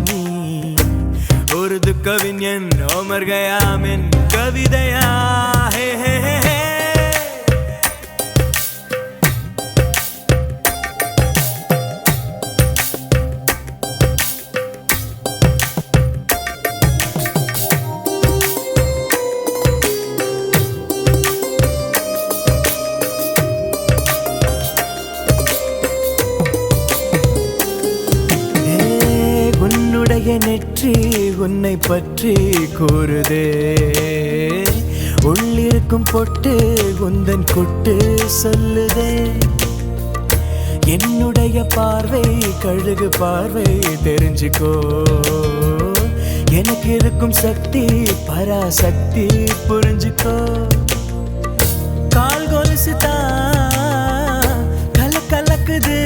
நீ उर्दू कविஞன் उमर கயாமின் கவிதையா ஹே ஹே ஹே நெற்றி உன்னை பற்றி கூறுதே உள்ளிருக்கும் பொட்டு உந்தன் கொட்டு சொல்லுதே என்னுடைய பார்வை கழுகு பார்வை தெரிஞ்சுக்கோ எனக்கு இருக்கும் சக்தி பராசக்தி புரிஞ்சுக்கோ கால் கொலுசு தான் கலக்குது